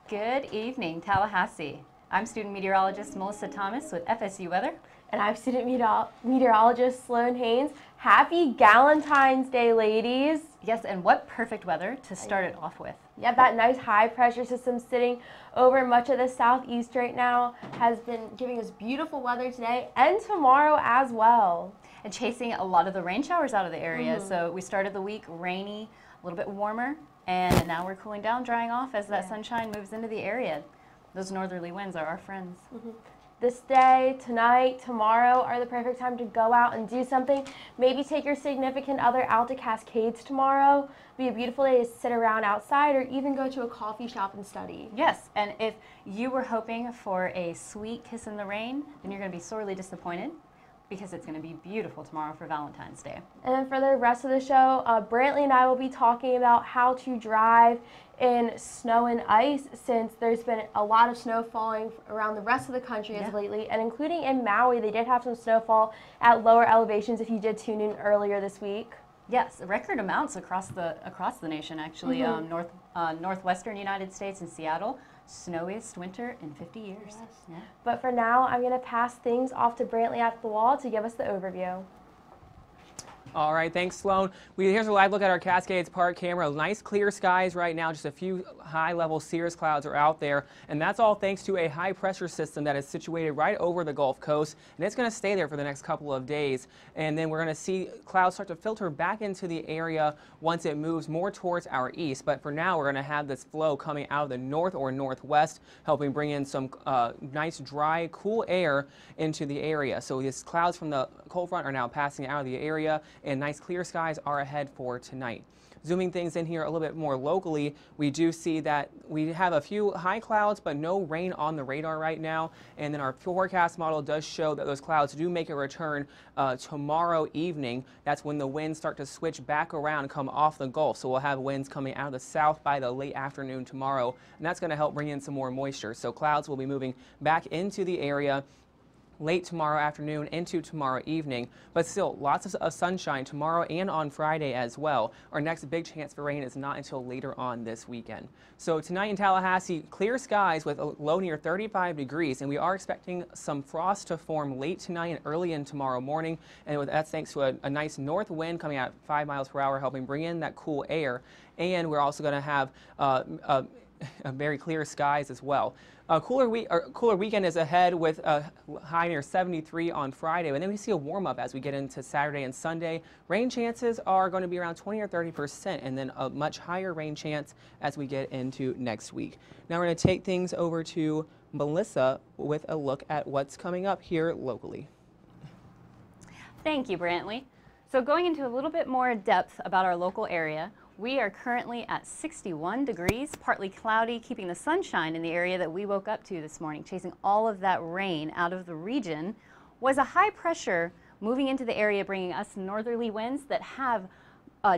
Good evening, Tallahassee. I'm student meteorologist Melissa Thomas with FSU Weather. And I'm student meteorologist Sloan Haynes. Happy Galentine's Day, ladies. Yes, and what perfect weather to start it off with. Yeah, that nice high pressure system sitting over much of the southeast right now has been giving us beautiful weather today and tomorrow as well. And chasing a lot of the rain showers out of the area. So we started the week rainy, a little bit warmer, and now we're cooling down, drying off as that sunshine moves into the area. Those northerly winds are our friends. This day, tonight, tomorrow are the perfect time to go out and do something. Maybe take your significant other out to Cascades tomorrow. Be a beautiful day to sit around outside or even go to a coffee shop and study. Yes, and if you were hoping for a sweet kiss in the rain, then you're going to be sorely disappointed, because it's going to be beautiful tomorrow for Valentine's Day. And then for the rest of the show, Brantley and I will be talking about how to drive in snow and ice, since there's been a lot of snow falling around the rest of the country as lately, and including in Maui, they did have some snowfall at lower elevations if you did tune in earlier this week. Yes, record amounts across the nation actually. Northwestern United States and Seattle, snowiest winter in 50 years. Yes. Yeah. But for now, I'm going to pass things off to Brantley at the wall to give us the overview. All right, thanks, Sloan. Here's a live look at our Cascades Park camera. Nice clear skies right now. Just a few high-level cirrus clouds are out there, and that's all thanks to a high-pressure system that is situated right over the Gulf Coast, and it's going to stay there for the next couple of days. And then we're going to see clouds start to filter back into the area once it moves more towards our east. But for now, we're going to have this flow coming out of the north or northwest, helping bring in some nice, dry, cool air into the area. So these clouds from the cold front are now passing out of the area, and nice clear skies are ahead for tonight. Zooming things in here a little bit more locally, we do see that we have a few high clouds, but no rain on the radar right now. And then our forecast model does show that those clouds do make a return tomorrow evening. That's when the winds start to switch back around and come off the Gulf. So we'll have winds coming out of the south by the late afternoon tomorrow, and that's going to help bring in some more moisture. So clouds will be moving back into the area late tomorrow afternoon into tomorrow evening, but still lots of sunshine tomorrow and on Friday as well. Our next big chance for rain is not until later on this weekend. So tonight in Tallahassee, clear skies with a low near 35 degrees, and we are expecting some frost to form late tonight and early in tomorrow morning, and that's thanks to a nice north wind coming out 5 miles per hour, helping bring in that cool air. And we're also going to have very clear skies as well. Cooler weekend is ahead with a high near 73 on Friday, and then we see a warm up as we get into Saturday and Sunday. Rain chances are going to be around 20 or 30%, and then a much higher rain chance as we get into next week. Now we're going to take things over to Melissa with a look at what's coming up here locally. Thank you, Brantley. So going into a little bit more depth about our local area, we are currently at 61 degrees, partly cloudy, keeping the sunshine in the area that we woke up to this morning. Chasing all of that rain out of the region was a high pressure moving into the area, bringing us northerly winds that have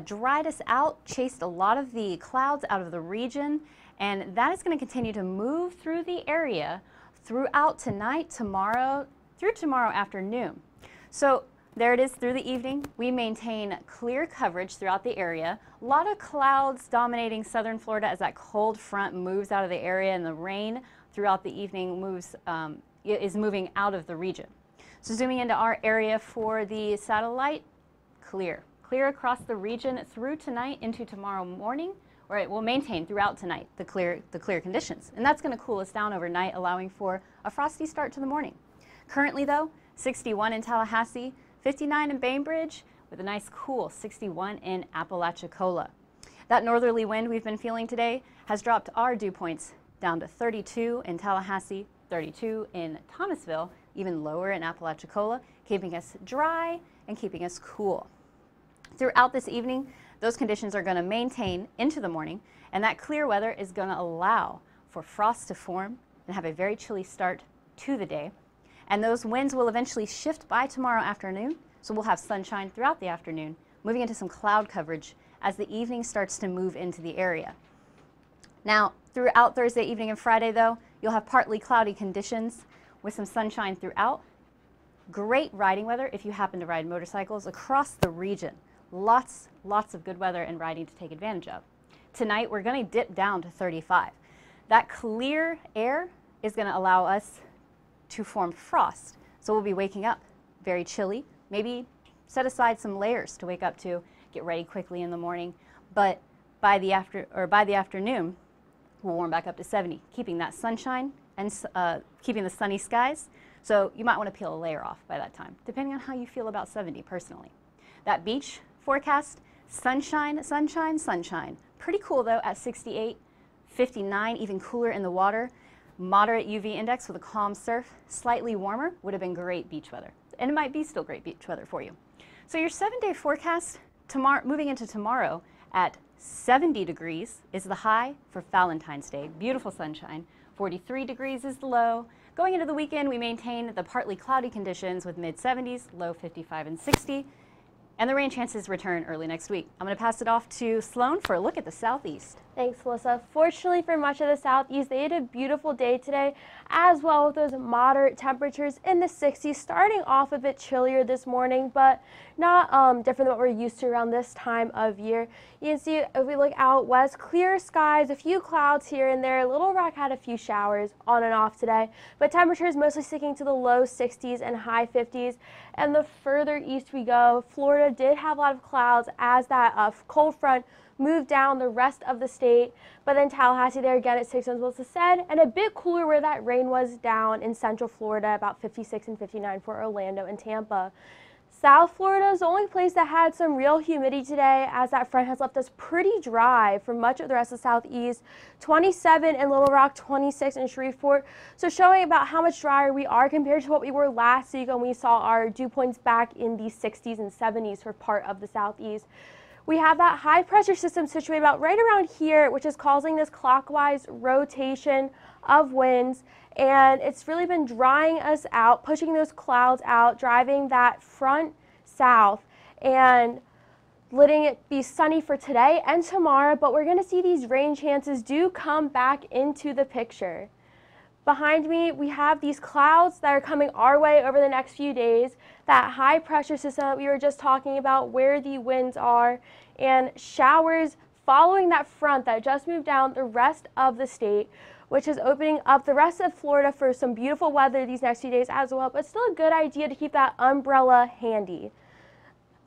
dried us out, chased a lot of the clouds out of the region, and that is going to continue to move through the area throughout tonight, tomorrow, through tomorrow afternoon. So there it is through the evening. We maintain clear coverage throughout the area. A lot of clouds dominating southern Florida as that cold front moves out of the area, and the rain throughout the evening is moving out of the region. So zooming into our area for the satellite, clear. Clear across the region through tonight into tomorrow morning, or it will maintain throughout tonight the clear conditions. And that's going to cool us down overnight, allowing for a frosty start to the morning. Currently though, 61 in Tallahassee, 59 in Bainbridge, with a nice cool 61 in Apalachicola. That northerly wind we've been feeling today has dropped our dew points down to 32 in Tallahassee, 32 in Thomasville, even lower in Apalachicola, keeping us dry and keeping us cool. Throughout this evening, those conditions are going to maintain into the morning, and that clear weather is going to allow for frost to form and have a very chilly start to the day. And those winds will eventually shift by tomorrow afternoon, so we'll have sunshine throughout the afternoon, moving into some cloud coverage as the evening starts to move into the area. Now, throughout Thursday evening and Friday, though, you'll have partly cloudy conditions with some sunshine throughout. Great riding weather if you happen to ride motorcycles across the region. Lots of good weather and riding to take advantage of. Tonight, we're going to dip down to 35. That clear air is going to allow us to form frost. So we'll be waking up very chilly. Maybe set aside some layers to wake up to, get ready quickly in the morning. But by the afternoon, we'll warm back up to 70, keeping that sunshine and keeping the sunny skies. So you might want to peel a layer off by that time, depending on how you feel about 70 personally. That beach forecast, sunshine, sunshine, sunshine. Pretty cool though at 68, 59, even cooler in the water. Moderate UV index with a calm surf, slightly warmer would have been great beach weather. And it might be still great beach weather for you. So your 7-day forecast, moving into tomorrow at 70 degrees is the high for Valentine's Day. Beautiful sunshine. 43 degrees is the low. Going into the weekend, we maintain the partly cloudy conditions with mid-70s, low 55 and 60. And the rain chances return early next week. I'm going to pass it off to Sloan for a look at the southeast. Thanks, Alyssa. Fortunately for much of the southeast, they had a beautiful day today, as well with those moderate temperatures in the 60s, starting off a bit chillier this morning, but not different than what we're used to around this time of year. You can see if we look out west, clear skies, a few clouds here and there. Little Rock had a few showers on and off today, but temperatures mostly sticking to the low 60s and high 50s. And the further east we go, Florida did have a lot of clouds as that cold front moved down the rest of the state, but then Tallahassee there again at 61, as Melissa said, and a bit cooler where that rain was down in central Florida, about 56 and 59 for Orlando and Tampa. South Florida is the only place that had some real humidity today, as that front has left us pretty dry for much of the rest of the southeast. 27 in Little Rock, 26 in Shreveport. So showing about how much drier we are compared to what we were last week when we saw our dew points back in the 60s and 70s for part of the southeast. We have that high pressure system situated about right around here, which is causing this clockwise rotation of winds. And it's really been drying us out, pushing those clouds out, driving that front south and letting it be sunny for today and tomorrow. But we're going to see these rain chances do come back into the picture. Behind me, we have these clouds that are coming our way over the next few days, that high pressure system that we were just talking about, where the winds are, and showers following that front that just moved down the rest of the state, which is opening up the rest of Florida for some beautiful weather these next few days as well, but still a good idea to keep that umbrella handy.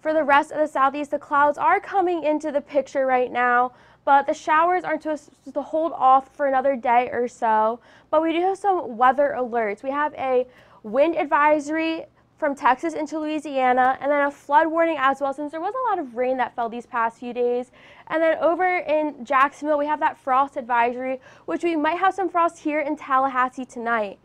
For the rest of the southeast, the clouds are coming into the picture right now, but the showers aren't supposed to hold off for another day or so. But we do have some weather alerts. We have a wind advisory from Texas into Louisiana, and then a flood warning as well, since there was a lot of rain that fell these past few days. And then over in Jacksonville, we have that frost advisory, which we might have some frost here in Tallahassee tonight.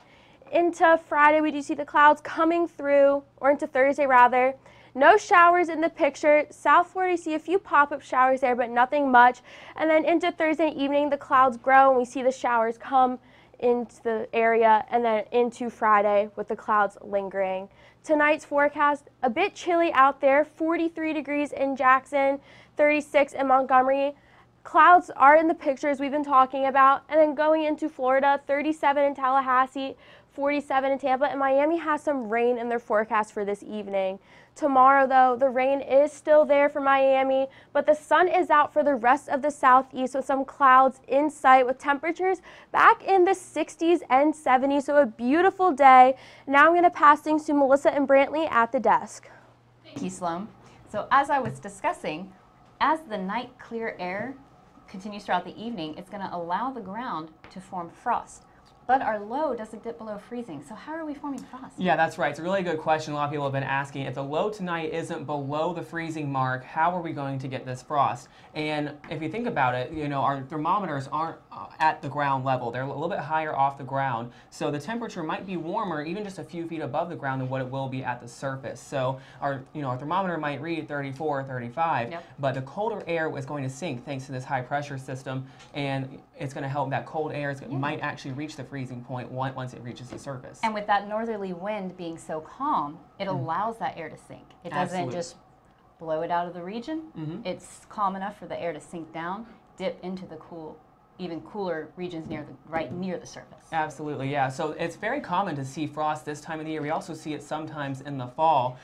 Into Friday, we do see the clouds coming through, or into Thursday rather. No showers in the picture. South Florida, you see a few pop-up showers there, but nothing much. And then into Thursday evening, the clouds grow and we see the showers come into the area, and then into Friday with the clouds lingering. Tonight's forecast, a bit chilly out there, 43 degrees in Jackson, 36 in Montgomery. Clouds are in the pictures we've been talking about. And then going into Florida, 37 in Tallahassee, 47 in Tampa, and Miami has some rain in their forecast for this evening. Tomorrow, though, the rain is still there for Miami, but the sun is out for the rest of the southeast with some clouds in sight, with temperatures back in the 60s and 70s, so a beautiful day. Now I'm going to pass things to Melissa and Brantley at the desk. Thank you, Sloan. So as I was discussing, as the night clear air continues throughout the evening, it's going to allow the ground to form frost. But our low doesn't dip below freezing. So how are we forming frost? Yeah, that's right. It's a really good question. A lot of people have been asking. If the low tonight isn't below the freezing mark, how are we going to get this frost? And if you think about it, you know, our thermometers aren't at the ground level. They're a little bit higher off the ground. So the temperature might be warmer, even just a few feet above the ground, than what it will be at the surface. So our thermometer might read 34 or 35, yep. But the colder air is going to sink thanks to this high pressure system, and it's going to help that cold air might actually reach the freezing point once it reaches the surface. And with that northerly wind being so calm, it allows that air to sink. It doesn't just blow it out of the region. It's calm enough for the air to sink down, dip into the cool even cooler regions right near the surface. Absolutely, yeah. So it's very common to see frost this time of the year. We also see it sometimes in the fall.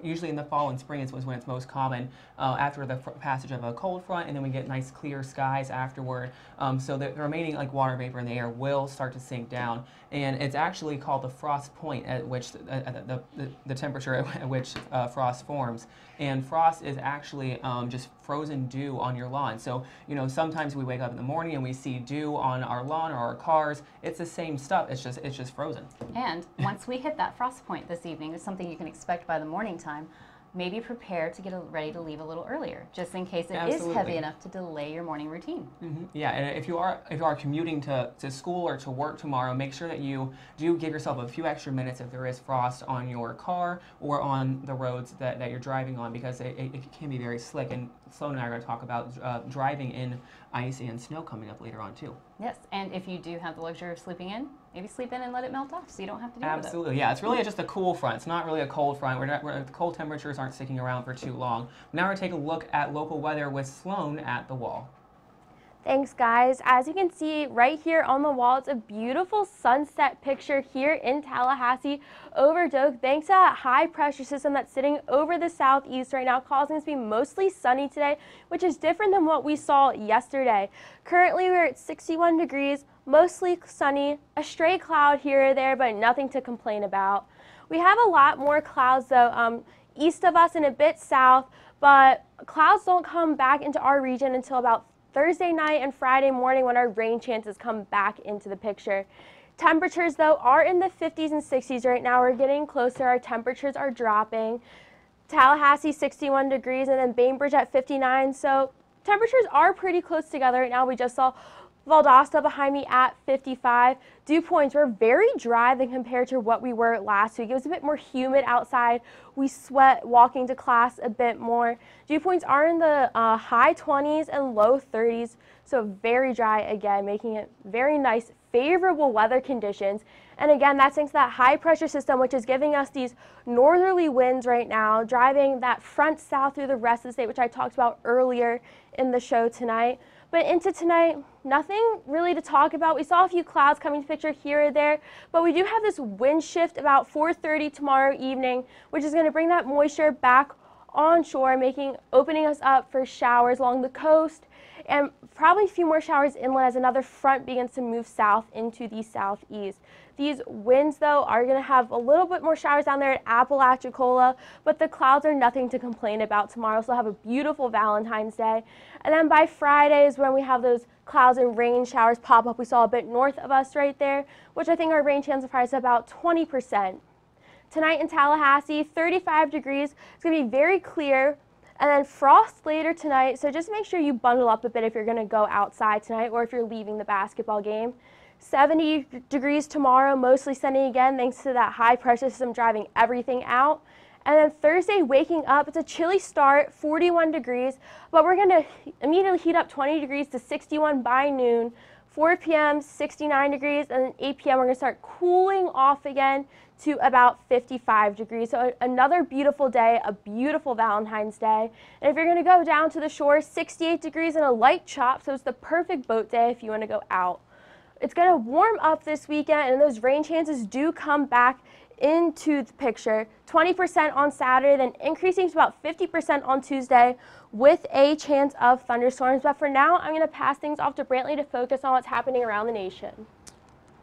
Usually in the fall and spring is when it's most common after the passage of a cold front, and then we get nice clear skies afterward. So the remaining water vapor in the air will start to sink down, and it's actually called the frost point at which the temperature at which frost forms. And frost is actually just frozen dew on your lawn. So sometimes we wake up in the morning and we see dew on our lawn or our cars. It's the same stuff. It's just frozen. And once we hit that frost point this evening, it's something you can expect by the morning time. Maybe prepare to get ready to leave a little earlier, just in case it is heavy enough to delay your morning routine. Yeah, and if you are commuting to school or to work tomorrow, make sure that you do give yourself a few extra minutes if there is frost on your car or on the roads that you're driving on, because it can be very slick. And Sloan and I are going to talk about driving in ice and snow coming up later on too. Yes, and if you do have the luxury of sleeping in, maybe sleep in and let it melt off so you don't have to deal with it. Absolutely, yeah. It's really just a cool front. It's not really a cold front. The cold temperatures aren't sticking around for too long. Now we're going to take a look at local weather with Sloan at the wall. Thanks, guys. As you can see right here on the wall, it's a beautiful sunset picture here in Tallahassee over Doak, thanks to that high pressure system that's sitting over the southeast right now, causing us to be mostly sunny today, which is different than what we saw yesterday. Currently, we're at 61 degrees, mostly sunny, a stray cloud here or there, but nothing to complain about. We have a lot more clouds, though, east of us and a bit south, but clouds don't come back into our region until about Thursday night and Friday morning when our rain chances come back into the picture. Temperatures, though, are in the 50s and 60s right now. We're getting closer. Our temperatures are dropping. Tallahassee 61 degrees and then Bainbridge at 59. So temperatures are pretty close together right now. We just saw Valdosta behind me at 55. Dew points were very dry than compared to what we were last week. It was a bit more humid outside. We sweat walking to class a bit more. Dew points are in the high 20s and low 30s, so very dry again, making it very nice, favorable weather conditions. And again, that's thanks to that high pressure system, which is giving us these northerly winds right now, driving that front south through the rest of the state, which I talked about earlier in the show tonight. But into tonight, nothing really to talk about. We saw a few clouds coming to picture here or there, but we do have this wind shift about 4:30 tomorrow evening, which is going to bring that moisture back onshore, opening us up for showers along the coast and probably a few more showers inland as another front begins to move south into the southeast. These winds, though, are going to have a little bit more showers down there at Apalachicola, but the clouds are nothing to complain about tomorrow, so we'll have a beautiful Valentine's Day. And then by Friday is when we have those clouds and rain showers pop up. We saw a bit north of us right there, which I think our rain chance of Friday is about 20%. Tonight in Tallahassee, 35 degrees. It's going to be very clear. And then frost later tonight, so just make sure you bundle up a bit if you're going to go outside tonight or if you're leaving the basketball game. 70 degrees tomorrow, mostly sunny again thanks to that high pressure system driving everything out. And then Thursday, waking up, it's a chilly start, 41 degrees, but we're going to immediately heat up 20 degrees to 61 by noon. 4 p.m., 69 degrees, and then 8 p.m. we're going to start cooling off again to about 55 degrees. So another beautiful day, a beautiful Valentine's Day. And if you're going to go down to the shore, 68 degrees and a light chop, so it's the perfect boat day if you want to go out. It's going to warm up this weekend, and those rain chances do come back into the picture. 20% on Saturday, then increasing to about 50% on Tuesday with a chance of thunderstorms. But for now, I'm going to pass things off to Brantley to focus on what's happening around the nation.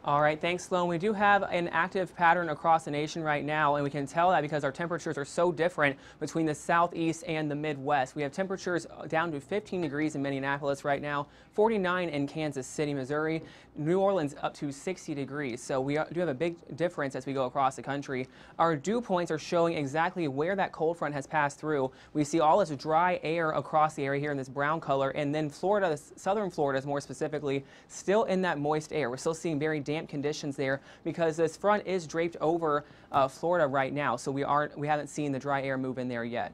All right, thanks, Sloan. We do have an active pattern across the nation right now, and we can tell that because our temperatures are so different between the southeast and the Midwest. We have temperatures down to 15 degrees in Minneapolis right now, 49 in Kansas City, Missouri, New Orleans up to 60 degrees. So we do have a big difference as we go across the country. Our dew points are showing exactly where that cold front has passed through. We see all this dry air across the area here in this brown color, and then Florida, southern Florida more specifically, still in that moist air. We're still seeing very damp conditions there because this front is draped over Florida right now, so we haven't seen the dry air move in there yet.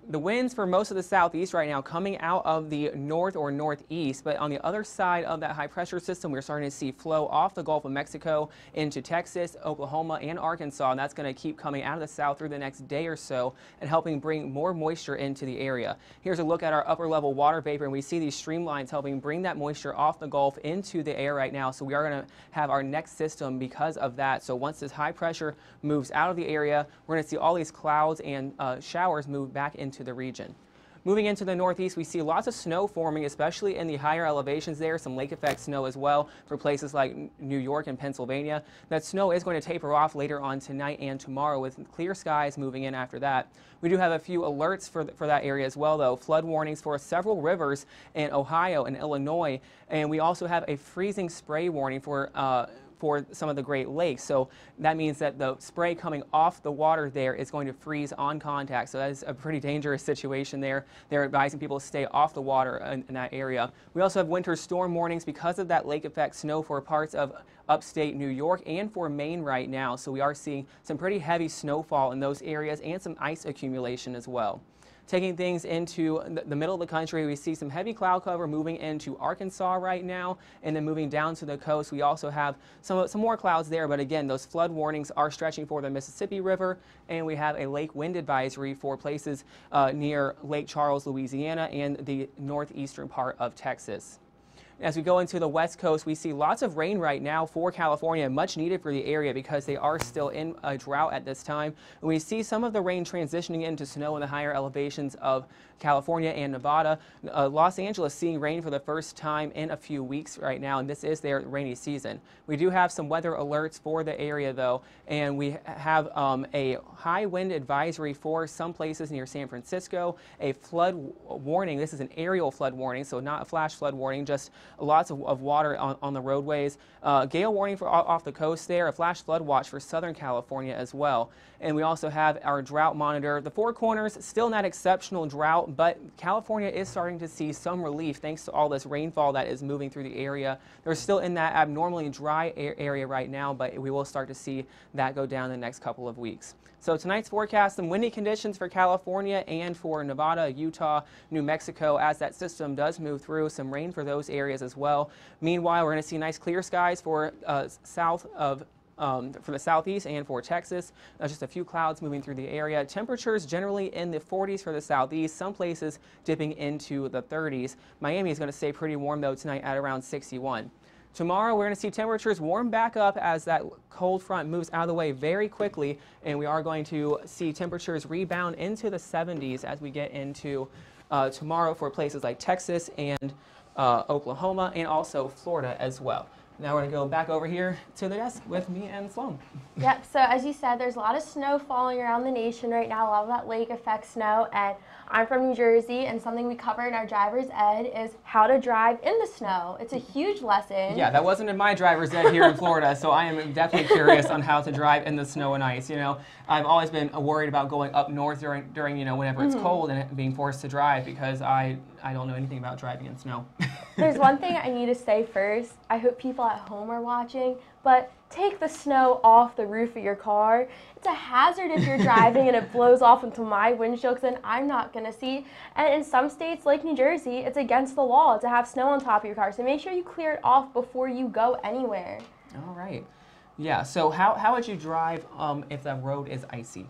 the winds for most of the southeast right now coming out of the north or northeast, but on the other side of that high pressure system, we're starting to see flow off the Gulf of Mexico into Texas, Oklahoma, and Arkansas, and that's going to keep coming out of the south through the next day or so and helping bring more moisture into the area. Here's a look at our upper level water vapor, and we see these streamlines helping bring that moisture off the Gulf into the air right now. So we are going to have our next system because of that. So once this high pressure moves out of the area, we're going to see all these clouds and showers move back into the region. Moving into the northeast, we see lots of snow forming, especially in the higher elevations there, some lake effect snow as well for places like New York and Pennsylvania. That snow is going to taper off later on tonight and tomorrow with clear skies moving in after that. We do have a few alerts for that area as well, though. Flood warnings for several rivers in Ohio and Illinois, and we also have a freezing spray warning for some of the Great Lakes. So that means that the spray coming off the water there is going to freeze on contact. So that is a pretty dangerous situation there. They're advising people to stay off the water in that area. We also have winter storm warnings because of that lake effect snow for parts of upstate New York and for Maine right now. So we are seeing some pretty heavy snowfall in those areas and some ice accumulation as well. Taking things into the middle of the country, we see some heavy cloud cover moving into Arkansas right now, and then moving down to the coast. We also have some more clouds there, but again, those flood warnings are stretching for the Mississippi River, and we have a lake wind advisory for places near Lake Charles, Louisiana, and the northeastern part of Texas. As we go into the west coast, we see lots of rain right now for California, much needed for the area because they are still in a drought at this time. And we see some of the rain transitioning into snow in the higher elevations of California and Nevada. Los Angeles seeing rain for the first time in a few weeks right now, and this is their rainy season. We do have some weather alerts for the area though, and we have a high wind advisory for some places near San Francisco, a flood warning. This is an aerial flood warning, so not a flash flood warning, just lots of water on the roadways. Gale warning for off the coast there, a flash flood watch for Southern California as well. And we also have our drought monitor. The Four Corners, still not exceptional drought, but California is starting to see some relief thanks to all this rainfall that is moving through the area. They're still in that abnormally dry area right now, but we will start to see that go down in the next couple of weeks. So tonight's forecast, some windy conditions for California and for Nevada, Utah, New Mexico as that system does move through. Some rain for those areas as well. Meanwhile, we're going to see nice clear skies for for the southeast and for Texas. Just a few clouds moving through the area. Temperatures generally in the 40s for the southeast, some places dipping into the 30s. Miami is going to stay pretty warm though tonight at around 61. Tomorrow, we're going to see temperatures warm back up as that cold front moves out of the way very quickly, and we are going to see temperatures rebound into the 70s as we get into tomorrow for places like Texas and Oklahoma and also Florida as well. Now we're going to go back over here to the desk with me and Sloan. Yep, so as you said, there's a lot of snow falling around the nation right now, a lot of that lake effect snow, and I'm from New Jersey, and something we cover in our driver's ed is how to drive in the snow. It's a huge lesson. Yeah, that wasn't in my driver's ed here in Florida, so I am definitely curious on how to drive in the snow and ice. You know, I've always been worried about going up north during you know, whenever it's cold and being forced to drive because I don't know anything about driving in snow. There's one thing I need to say first. I hope people at home are watching, but take the snow off the roof of your car. It's a hazard if you're driving and it blows off into my windshield, then I'm not going to see. And in some states like New Jersey, it's against the law to have snow on top of your car. So make sure you clear it off before you go anywhere. All right. Yeah, so how would you drive if the road is icy?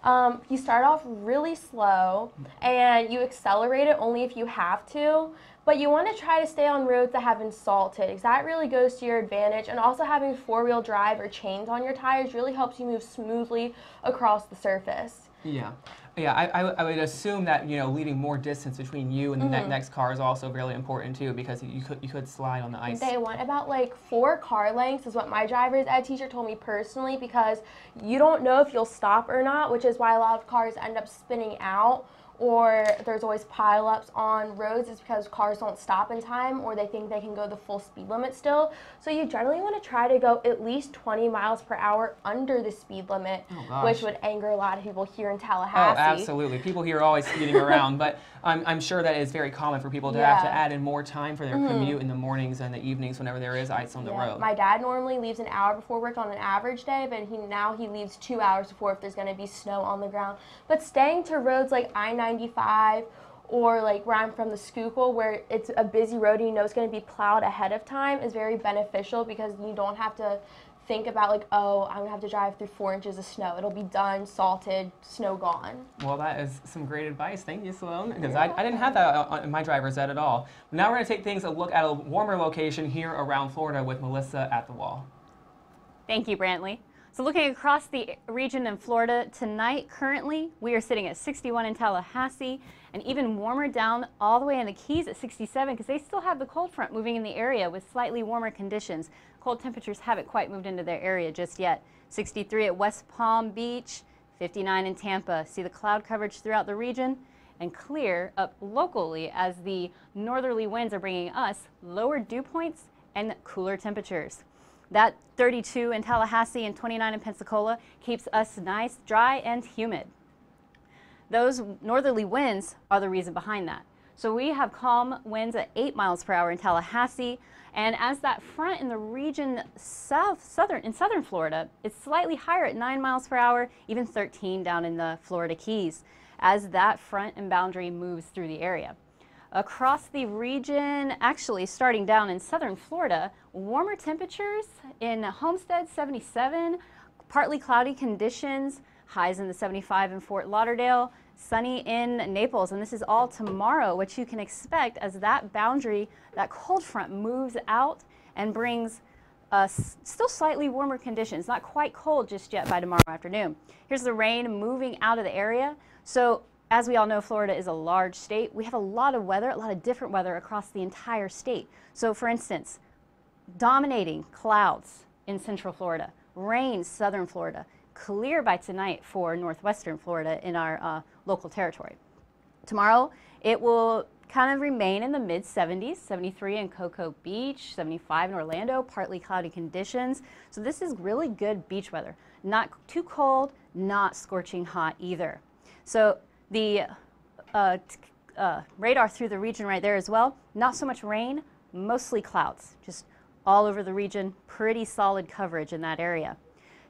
You start off really slow and you accelerate it only if you have to. But you want to try to stay on roads that have been salted because that really goes to your advantage. And also having four-wheel drive or chains on your tires really helps you move smoothly across the surface. Yeah. Yeah, I would assume that, you know, leaving more distance between you and the next car is also really important too because you could slide on the ice. They want about like 4 car lengths is what my driver's ed teacher told me personally because you don't know if you'll stop or not, which is why a lot of cars end up spinning out. Or there's always pileups on roads is because cars don't stop in time or they think they can go the full speed limit still. So you generally want to try to go at least 20 miles per hour under the speed limit, which would anger a lot of people here in Tallahassee. Oh, absolutely. People here are always speeding around, but I'm sure that it's very common for people to have to add in more time for their commute in the mornings and the evenings whenever there is ice on the road. My dad normally leaves an hour before work on an average day, but now he leaves 2 hours before if there's going to be snow on the ground. But staying to roads like I-90 I-95 or like where I'm from, the Schuylkill, where it's a busy road and you know it's going to be plowed ahead of time, is very beneficial because you don't have to think about like, oh, I'm going to have to drive through 4 inches of snow. It'll be done, salted, snow gone. Well, that is some great advice. Thank you, Sloan, because I didn't have that in my driver's ed at all. Now we're going to take things a look at a warmer location here around Florida with Melissa at the wall. Thank you, Brantley. So looking across the region in Florida tonight, currently we are sitting at 61 in Tallahassee, and even warmer down all the way in the Keys at 67 because they still have the cold front moving in the area with slightly warmer conditions. Cold temperatures haven't quite moved into their area just yet. 63 at West Palm Beach, 59 in Tampa. See the cloud coverage throughout the region, and clear up locally as the northerly winds are bringing us lower dew points and cooler temperatures. That 32 in Tallahassee and 29 in Pensacola keeps us nice, dry, and humid. Those northerly winds are the reason behind that. So we have calm winds at 8 miles per hour in Tallahassee, and as that front in the region southern Florida, it's slightly higher at 9 miles per hour, even 13 down in the Florida Keys, as that front and boundary moves through the area. Across the region, actually starting down in southern Florida, warmer temperatures in Homestead, 77, partly cloudy conditions, highs in the 75 in Fort Lauderdale, sunny in Naples, and this is all tomorrow, what you can expect as that boundary, that cold front moves out and brings still slightly warmer conditions, not quite cold just yet by tomorrow afternoon. Here's the rain moving out of the area. So as we all know, Florida is a large state. We have a lot of weather, a lot of different weather across the entire state. So for instance, dominating clouds in central Florida, rain southern Florida, clear by tonight for northwestern Florida in our local territory. Tomorrow, it will kind of remain in the mid-70s, 73 in Cocoa Beach, 75 in Orlando, partly cloudy conditions. So this is really good beach weather. Not too cold, not scorching hot either. So the radar through the region right there as well, not so much rain, mostly clouds, just all over the region, pretty solid coverage in that area.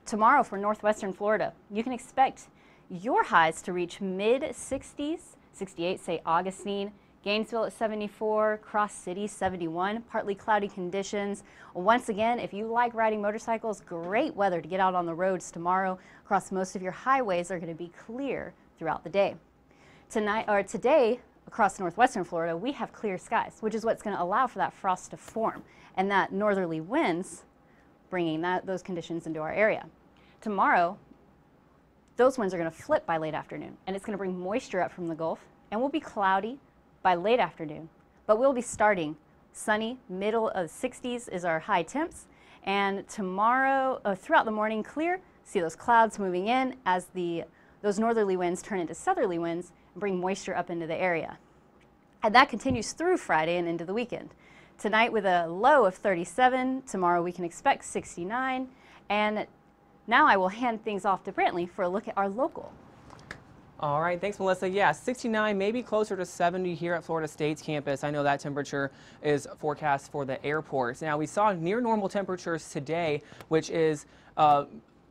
Tomorrow for northwestern Florida, you can expect your highs to reach mid-60s, 68, say Augustine, Gainesville at 74, Cross City 71, partly cloudy conditions. Once again, if you like riding motorcycles, great weather to get out on the roads tomorrow. Across most of your highways are going to be clear throughout the day. Today, across northwestern Florida, we have clear skies, which is what's going to allow for that frost to form and that northerly winds bringing those conditions into our area. Tomorrow, those winds are going to flip by late afternoon, and it's going to bring moisture up from the Gulf, and will be cloudy by late afternoon. But we'll be starting sunny, middle of 60s is our high temps, and tomorrow, throughout the morning, clear. See those clouds moving in as those northerly winds turn into southerly winds and bring moisture up into the area. And that continues through Friday and into the weekend. Tonight with a low of 37, tomorrow we can expect 69, and now I will hand things off to Brantley for a look at our local. All right, thanks, Melissa. Yeah, 69, maybe closer to 70 here at Florida State's campus. I know that temperature is forecast for the airports. Now, we saw near normal temperatures today, which is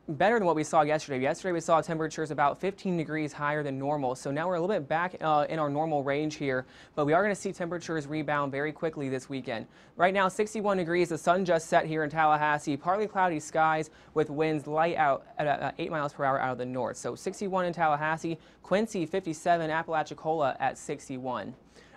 better than what we saw yesterday. Yesterday we saw temperatures about 15 degrees higher than normal, so now we're a little bit back in our normal range here, but we are going to see temperatures rebound very quickly this weekend. Right now 61 degrees, the sun just set here in Tallahassee, partly cloudy skies with winds light out at 8 miles per hour out of the north. So 61 in Tallahassee, Quincy 57, Apalachicola at 61.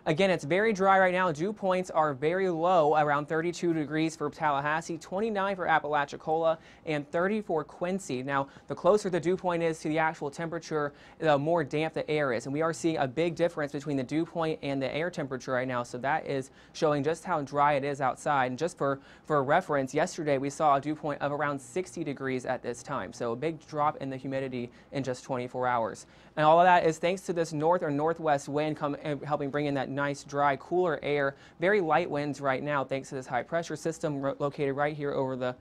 Again, it's very dry right now. Dew points are very low, around 32 degrees for Tallahassee, 29 for Apalachicola, and 30 for Quincy. Now, the closer the dew point is to the actual temperature, the more damp the air is. And we are seeing a big difference between the dew point and the air temperature right now. So that is showing just how dry it is outside. And just for reference, yesterday we saw a dew point of around 60 degrees at this time. So a big drop in the humidity in just 24 hours. And all of that is thanks to this north or northwest wind helping bring in that nice, dry, cooler air. Very light winds right now thanks to this high pressure system located right here over the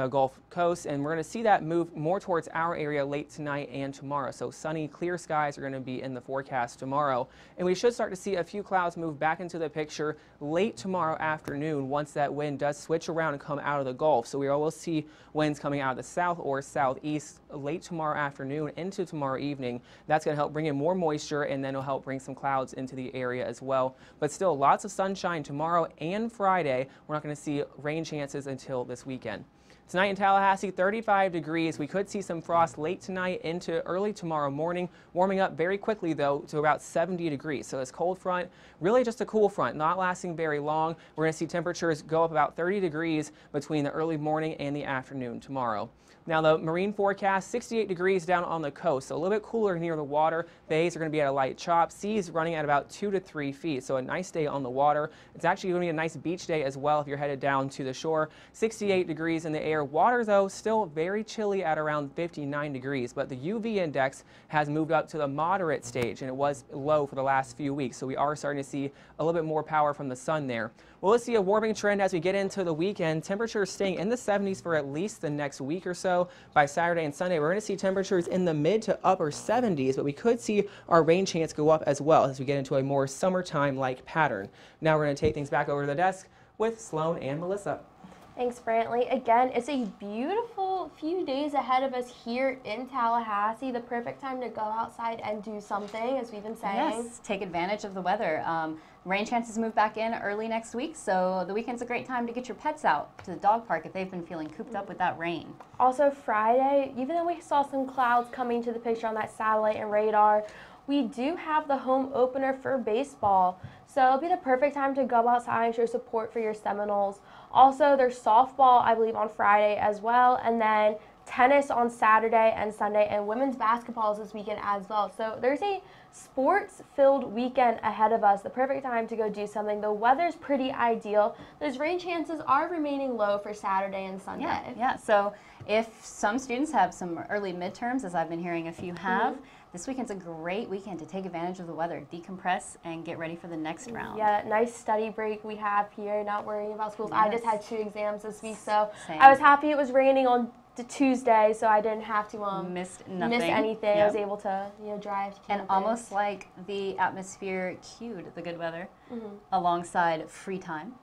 Gulf Coast, and we're going to see that move more towards our area late tonight and tomorrow. So sunny, clear skies are going to be in the forecast tomorrow, and we should start to see a few clouds move back into the picture late tomorrow afternoon once that wind does switch around and come out of the Gulf. So we will see winds coming out of the south or southeast late tomorrow afternoon into tomorrow evening. That's going to help bring in more moisture, and then it'll help bring some clouds into the area as well. But still lots of sunshine tomorrow and Friday. We're not going to see rain chances until this weekend. Tonight in Tallahassee, 35 degrees. We could see some frost late tonight into early tomorrow morning, warming up very quickly, though, to about 70 degrees. So this cold front, really just a cool front, not lasting very long. We're going to see temperatures go up about 30 degrees between the early morning and the afternoon tomorrow. Now the marine forecast, 68 degrees down on the coast, so a little bit cooler near the water. Bays are going to be at a light chop. Seas running at about 2 to 3 feet, so a nice day on the water. It's actually going to be a nice beach day as well if you're headed down to the shore. 68 degrees in the air. Water, though, still very chilly at around 59 degrees, but the UV index has moved up to the moderate stage, and it was low for the last few weeks, so we are starting to see a little bit more power from the sun there. Well, let's see a warming trend as we get into the weekend. Temperatures staying in the 70s for at least the next week or so. By Saturday and Sunday, we're going to see temperatures in the mid to upper 70s, but we could see our rain chance go up as well as we get into a more summertime-like pattern. Now we're going to take things back over to the desk with Sloan and Melissa. Thanks, Brantley. Again, it's a beautiful few days ahead of us here in Tallahassee. The perfect time to go outside and do something, as we've been saying. Yes, take advantage of the weather. Rain chances move back in early next week, so the weekend's a great time to get your pets out to the dog park if they've been feeling cooped up with that rain. Also Friday, even though we saw some clouds coming to the picture on that satellite and radar, we do have the home opener for baseball. So it'll be the perfect time to go outside and show support for your Seminoles. Also, there's softball, I believe, on Friday as well, and then tennis on Saturday and Sunday, and women's basketball is this weekend as well. So there's a sports-filled weekend ahead of us, the perfect time to go do something. The weather's pretty ideal. Those rain chances are remaining low for Saturday and Sunday. Yeah. So if some students have some early midterms, as I've been hearing a few have, this weekend's a great weekend to take advantage of the weather, decompress, and get ready for the next round. Yeah, that nice study break we have here, not worrying about schools. Yes. I just had 2 exams this week, so Same. I was happy it was raining on Tuesday, so I didn't have to miss anything. Yep. I was able to, drive to And campus. almost like the atmosphere cued the good weather alongside free time.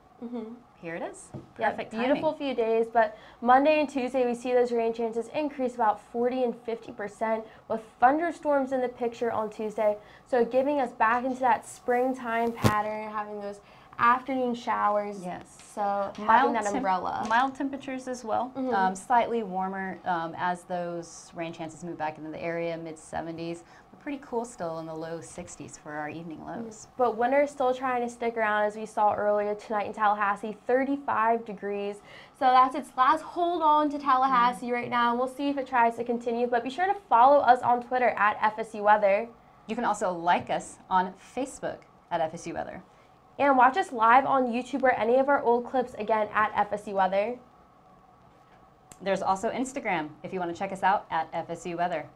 Here it is. Perfect beautiful few days, but Monday and Tuesday we see those rain chances increase about 40 and 50% with thunderstorms in the picture on Tuesday. So giving us back into that springtime pattern, having those afternoon showers. Yes. So having that umbrella. Mild temperatures as well. Slightly warmer as those rain chances move back into the area, mid-70s. But pretty cool still in the low 60s for our evening lows. But winter's still trying to stick around, as we saw earlier tonight in Tallahassee, 35 degrees. So that's its last hold on to Tallahassee right now. We'll see if it tries to continue. But be sure to follow us on Twitter at FSU Weather. You can also like us on Facebook at FSU Weather. And watch us live on YouTube or any of our old clips, again, at FSU Weather. There's also Instagram if you want to check us out at FSU Weather.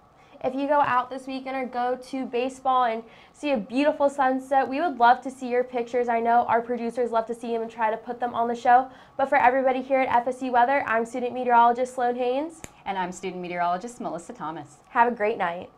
If you go out this weekend or go to baseball and see a beautiful sunset, we would love to see your pictures. I know our producers love to see them and try to put them on the show. But for everybody here at FSU Weather, I'm student meteorologist Sloan Haynes. And I'm student meteorologist Melissa Thomas. Have a great night.